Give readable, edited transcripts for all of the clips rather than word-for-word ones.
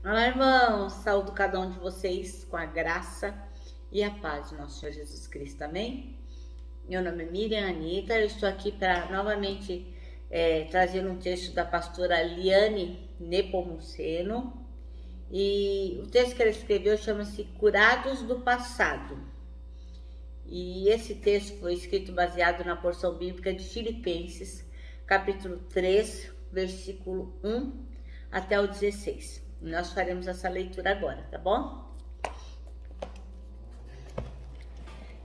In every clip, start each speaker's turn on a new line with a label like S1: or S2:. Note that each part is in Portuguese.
S1: Olá, irmãos, saúdo cada um de vocês com a graça e a paz do nosso Senhor Jesus Cristo, amém? Meu nome é Miriam Anita, eu estou aqui para novamente trazer um texto da pastora Liane Nepomuceno, e o texto que ela escreveu chama-se Curados do Passado, e esse texto foi escrito baseado na porção bíblica de Filipenses, capítulo 3, versículo 1 até o 16. Nós faremos essa leitura agora, tá bom?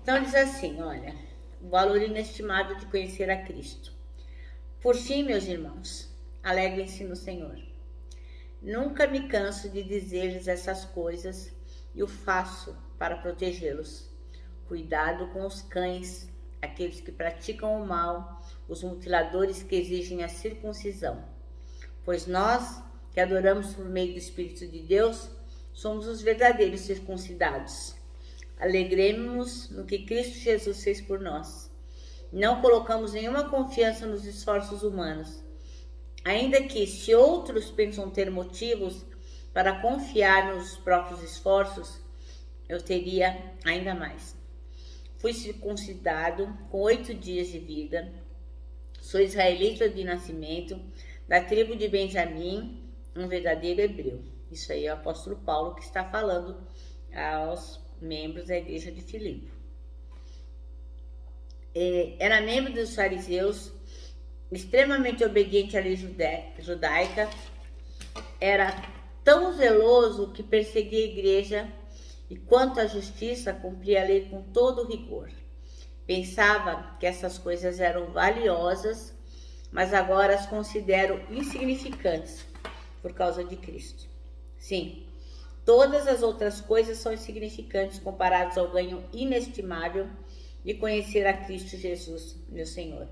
S1: Então diz assim, olha, o valor inestimável de conhecer a Cristo. Por fim, meus irmãos, alegrem-se no Senhor. Nunca me canso de dizer-lhes essas coisas e o faço para protegê-los. Cuidado com os cães, aqueles que praticam o mal, os mutiladores que exigem a circuncisão. Pois nós, que adoramos por meio do Espírito de Deus, somos os verdadeiros circuncidados. Alegremos-nos no que Cristo Jesus fez por nós. Não colocamos nenhuma confiança nos esforços humanos, ainda que, se outros pensam ter motivos para confiar nos próprios esforços, eu teria ainda mais. Fui circuncidado com 8 dias de vida, sou israelita de nascimento, da tribo de Benjamim, um verdadeiro hebreu. Isso aí é o apóstolo Paulo que está falando aos membros da igreja de Filipe. Era membro dos fariseus, extremamente obediente à lei judaica, era tão zeloso que perseguia a igreja e, quanto à justiça, cumpria a lei com todo rigor. Pensava que essas coisas eram valiosas, mas agora as considero insignificantes por causa de Cristo. Sim, todas as outras coisas são insignificantes comparadas ao ganho inestimável de conhecer a Cristo Jesus, meu Senhor.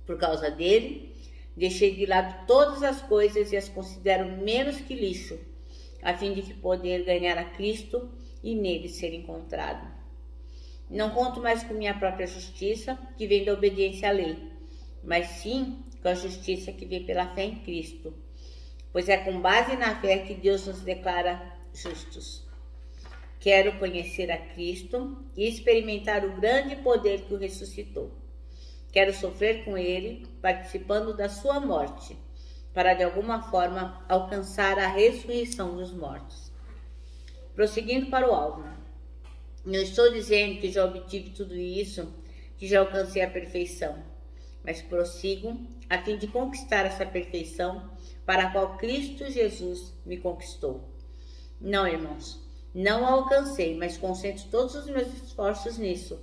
S1: Por causa dele, deixei de lado todas as coisas e as considero menos que lixo, a fim de que poder ganhar a Cristo e nele ser encontrado. Não conto mais com minha própria justiça, que vem da obediência à lei, mas sim com a justiça que vem pela fé em Cristo, pois é com base na fé que Deus nos declara justos. Quero conhecer a Cristo e experimentar o grande poder que o ressuscitou. Quero sofrer com ele, participando da sua morte, para de alguma forma alcançar a ressurreição dos mortos. Prosseguindo para o alvo. Não estou dizendo que já obtive tudo isso, que já alcancei a perfeição, mas prossigo a fim de conquistar essa perfeição para a qual Cristo Jesus me conquistou. Não, irmãos, não a alcancei, mas concentro todos os meus esforços nisso,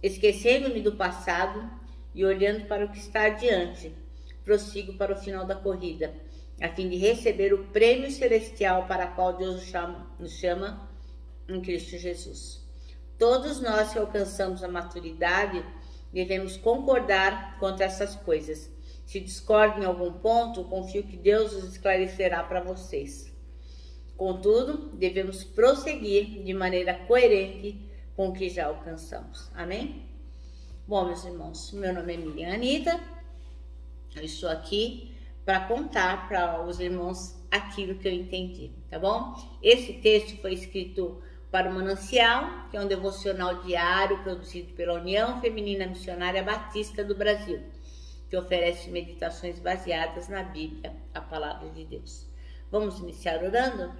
S1: esquecendo-me do passado e olhando para o que está adiante, prossigo para o final da corrida, a fim de receber o prêmio celestial para o qual Deus nos chama em Cristo Jesus. Todos nós que alcançamos a maturidade devemos concordar quanto a essas coisas. Se discordam em algum ponto, confio que Deus os esclarecerá para vocês. Contudo, devemos prosseguir de maneira coerente com o que já alcançamos. Amém? Bom, meus irmãos, meu nome é Miriam Anita. Eu estou aqui para contar para os irmãos aquilo que eu entendi, tá bom? Esse texto foi escrito para o Manancial, que é um devocional diário produzido pela União Feminina Missionária Batista do Brasil, que oferece meditações baseadas na Bíblia, a Palavra de Deus. Vamos iniciar orando?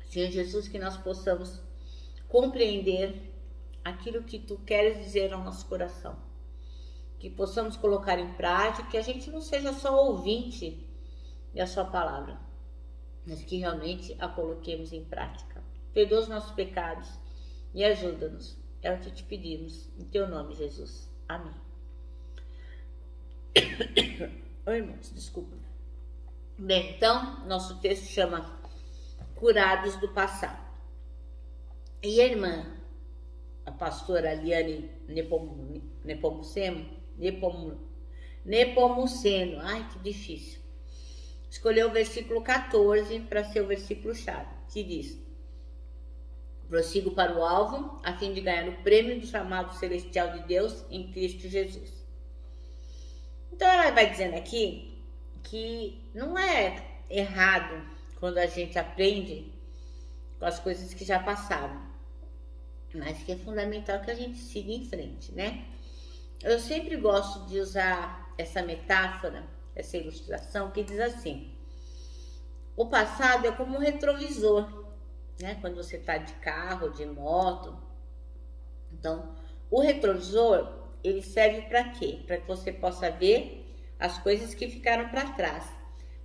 S1: Senhor Jesus, que nós possamos compreender aquilo que Tu queres dizer ao nosso coração, que possamos colocar em prática, que a gente não seja só ouvinte da Sua Palavra, mas que realmente a coloquemos em prática. Perdoa os nossos pecados e ajuda-nos. É o que te pedimos, em Teu nome, Jesus. Amém. Oi, irmãos, desculpa. Bem, então, nosso texto chama Curados do Passado. E a irmã, a pastora Liane Nepomuceno, ai que difícil, escolheu o versículo 14 para ser o versículo-chave, que diz: prossigo para o alvo, a fim de ganhar o prêmio do chamado celestial de Deus em Cristo Jesus. Então ela vai dizendo aqui que não é errado quando a gente aprende com as coisas que já passaram, mas que é fundamental que a gente siga em frente, né? Eu sempre gosto de usar essa metáfora, essa ilustração que diz assim: o passado é como um retrovisor, né? Quando você está de carro, de moto. Então, o retrovisor, ele serve para quê? Para que você possa ver as coisas que ficaram para trás.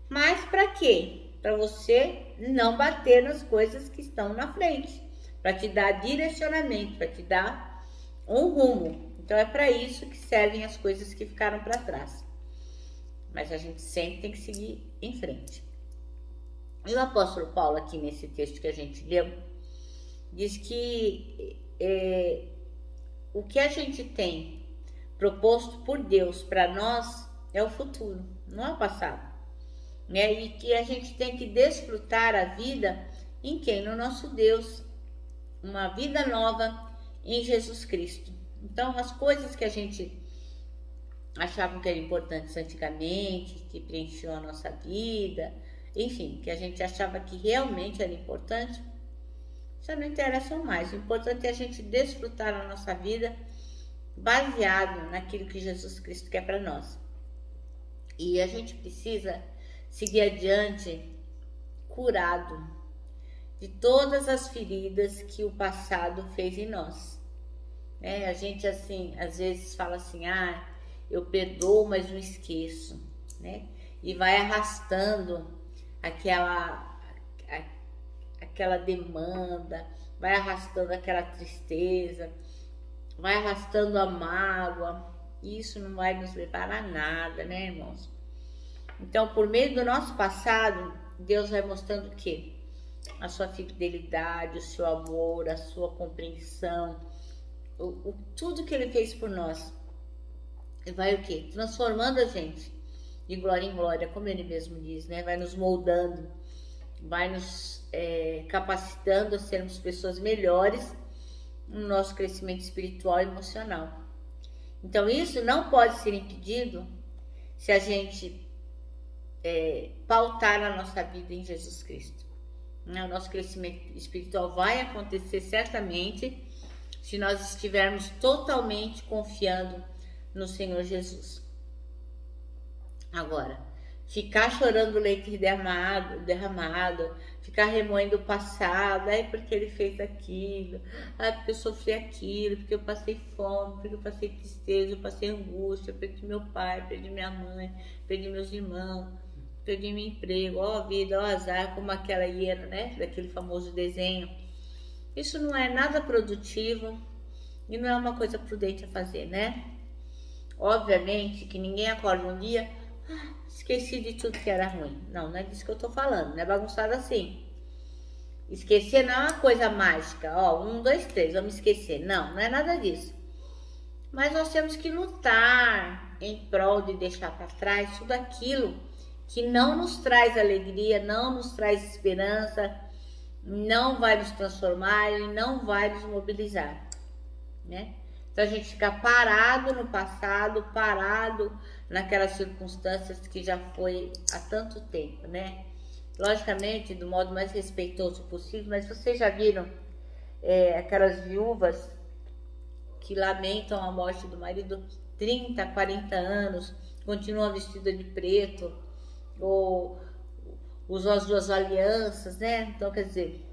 S1: Mas para quê? Para você não bater nas coisas que estão na frente, para te dar direcionamento, para te dar um rumo. Então, é para isso que servem as coisas que ficaram para trás. Mas a gente sempre tem que seguir em frente. E o apóstolo Paulo, aqui nesse texto que a gente leu, diz que o que a gente tem proposto por Deus para nós é o futuro, não é o passado, né? E que a gente tem que desfrutar a vida em quem? No nosso Deus, uma vida nova em Jesus Cristo. Então, as coisas que a gente achava que eram importantes antigamente, que preenchiam a nossa vida, enfim, que a gente achava que realmente era importante, já não interessam mais. O importante é a gente desfrutar a nossa vida baseado naquilo que Jesus Cristo quer para nós. E a gente precisa seguir adiante curado de todas as feridas que o passado fez em nós. A gente, assim, às vezes fala assim: eu perdoo, mas não esqueço, né? E vai arrastando aquela demanda, vai arrastando aquela tristeza, vai arrastando a mágoa. Isso não vai nos levar a nada, né, irmãos? Então, por meio do nosso passado, Deus vai mostrando o quê? A sua fidelidade, o seu amor, a sua compreensão, tudo que Ele fez por nós. E vai o quê? Transformando a gente de glória em glória, como Ele mesmo diz, né? Vai nos moldando, vai nos capacitando a sermos pessoas melhores no nosso crescimento espiritual e emocional. Então, isso não pode ser impedido se a gente pautar a nossa vida em Jesus Cristo. O nosso crescimento espiritual vai acontecer certamente se nós estivermos totalmente confiando no Senhor Jesus. Agora, ficar chorando leite derramado, ficar remoendo o passado, porque ele fez aquilo, porque eu sofri aquilo, porque eu passei fome, porque eu passei tristeza, eu passei angústia, eu perdi meu pai, perdi minha mãe, perdi meus irmãos, perdi meu emprego, ó vida, ó azar, como aquela hiena, né, daquele famoso desenho. Isso não é nada produtivo e não é uma coisa prudente a fazer, né? Obviamente que ninguém acorda um dia, esqueci de tudo que era ruim. Não é disso que eu tô falando, não é bagunçado assim. Esquecer não é uma coisa mágica, 1, 2, 3, vamos esquecer. Não é nada disso. Mas nós temos que lutar em prol de deixar para trás tudo aquilo que não nos traz alegria, não nos traz esperança, não vai nos transformar e não vai nos mobilizar, né? Então a gente fica parado no passado, parado naquelas circunstâncias que já foi há tanto tempo, né? Logicamente, do modo mais respeitoso possível, mas vocês já viram aquelas viúvas que lamentam a morte do marido 30, 40 anos, continuam vestida de preto, ou usam as duas alianças, né? Então, quer dizer,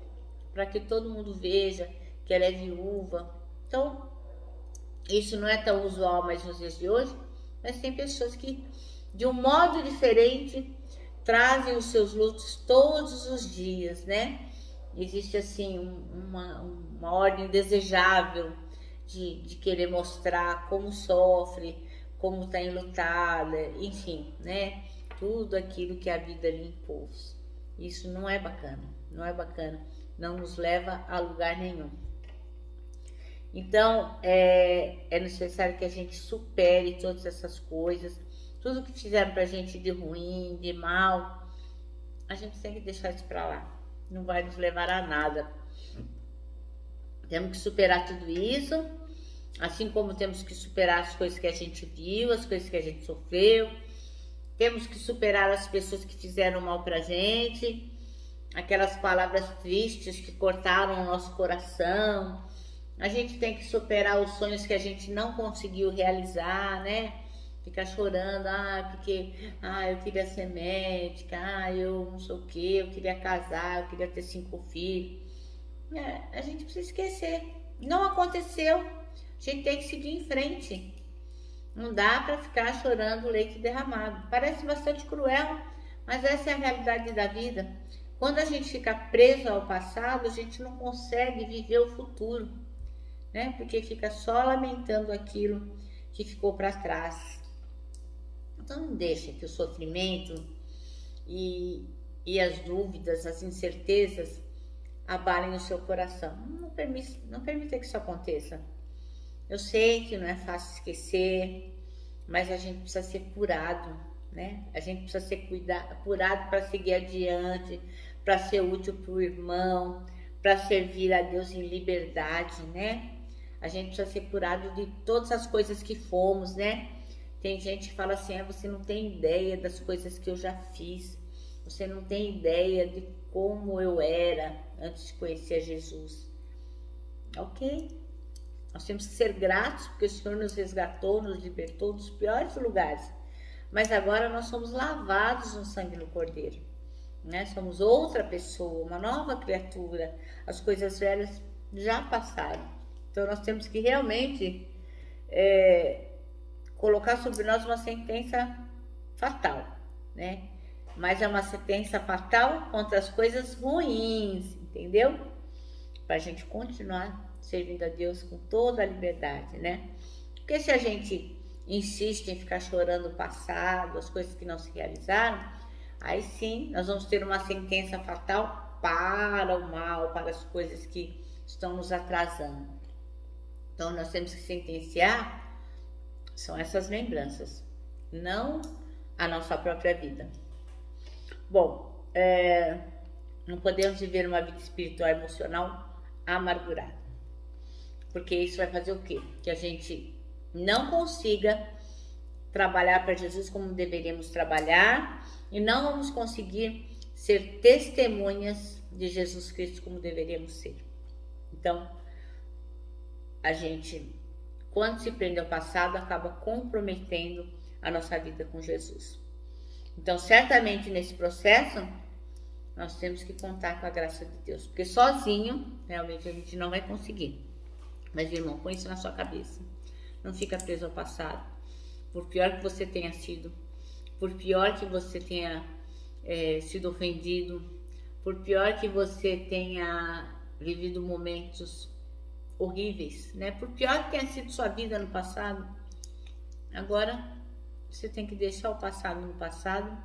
S1: para que todo mundo veja que ela é viúva. Então, isso não é tão usual mais nos dias de hoje, mas tem pessoas que, de um modo diferente, trazem os seus lutos todos os dias, né? Existe, assim, uma ordem desejável de querer mostrar como sofre, como está enlutada, enfim, né? Tudo aquilo que a vida lhe impôs. Isso não é bacana, não nos leva a lugar nenhum. Então, é necessário que a gente supere todas essas coisas, tudo que fizeram pra gente de ruim, de mal, a gente tem que deixar isso pra lá, não vai nos levar a nada. Temos que superar tudo isso, assim como temos que superar as coisas que a gente viu, as coisas que a gente sofreu, Temos que superar as pessoas que fizeram mal pra gente, aquelas palavras tristes que cortaram o nosso coração. A gente tem que superar os sonhos que a gente não conseguiu realizar, né? Ficar chorando, porque eu queria ser médica, eu não sei o que, eu queria casar, eu queria ter 5 filhos. A gente precisa esquecer. Não aconteceu. A gente tem que seguir em frente. Não dá para ficar chorando leite derramado. Parece bastante cruel, mas essa é a realidade da vida. Quando a gente fica preso ao passado, a gente não consegue viver o futuro, né? Porque fica só lamentando aquilo que ficou para trás. Então não deixa que o sofrimento e as dúvidas, as incertezas abalem o seu coração. Não permita que isso aconteça. Eu sei que não é fácil esquecer, mas a gente precisa ser curado, né? A gente precisa ser curado para seguir adiante, para ser útil para o irmão, para servir a Deus em liberdade, né? A gente precisa ser curado de todas as coisas que fomos, né? Tem gente que fala assim, você não tem ideia das coisas que eu já fiz, você não tem ideia de como eu era antes de conhecer Jesus. Ok? Nós temos que ser gratos porque o Senhor nos resgatou, nos libertou dos piores lugares. Mas agora nós somos lavados no sangue do Cordeiro, né? Somos outra pessoa, uma nova criatura. As coisas velhas já passaram. Então nós temos que realmente colocar sobre nós uma sentença fatal, né? Mas é uma sentença fatal contra as coisas ruins, entendeu? Para a gente continuar servindo a Deus com toda a liberdade, né? Porque se a gente insiste em ficar chorando o passado, as coisas que não se realizaram, aí sim nós vamos ter uma sentença fatal para o mal, para as coisas que estão nos atrasando. Então nós temos que sentenciar, são essas lembranças, não a nossa própria vida. Bom, não podemos viver uma vida espiritual e emocional amargurada. Porque isso vai fazer o quê? Que a gente não consiga trabalhar para Jesus como deveríamos trabalhar e não vamos conseguir ser testemunhas de Jesus Cristo como deveríamos ser. Então, a gente, quando se prende ao passado, acaba comprometendo a nossa vida com Jesus. Então, certamente nesse processo, nós temos que contar com a graça de Deus, porque sozinho, realmente, a gente não vai conseguir. Mas, irmão, põe isso na sua cabeça. Não fica preso ao passado. Por pior que você tenha sido, por pior que você tenha sido ofendido, por pior que você tenha vivido momentos horríveis, né? Por pior que tenha sido sua vida no passado, agora você tem que deixar o passado no passado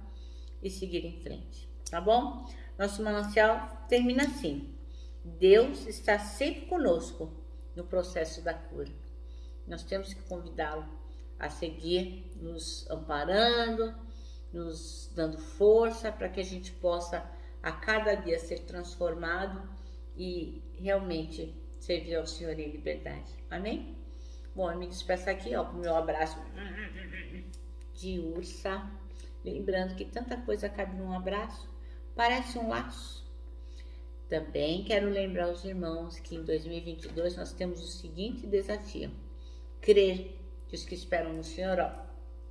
S1: e seguir em frente, tá bom? Nosso manancial termina assim: Deus está sempre conosco no processo da cura. Nós temos que convidá-lo a seguir nos amparando, nos dando força para que a gente possa a cada dia ser transformado e realmente servir ao Senhor em liberdade. Amém? Bom, eu me despeço aqui, com o meu abraço de ursa. Lembrando que tanta coisa cabe num abraço, parece um laço. Também quero lembrar os irmãos que em 2022 nós temos o seguinte desafio: crer que os que esperam no Senhor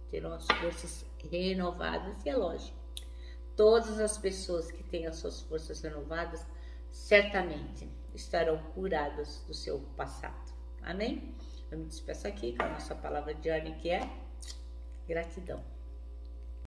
S1: terão as forças renovadas. E é lógico, todas as pessoas que têm as suas forças renovadas certamente estarão curadas do seu passado. Amém? Eu me despeço aqui com a nossa palavra de ordem, que é gratidão.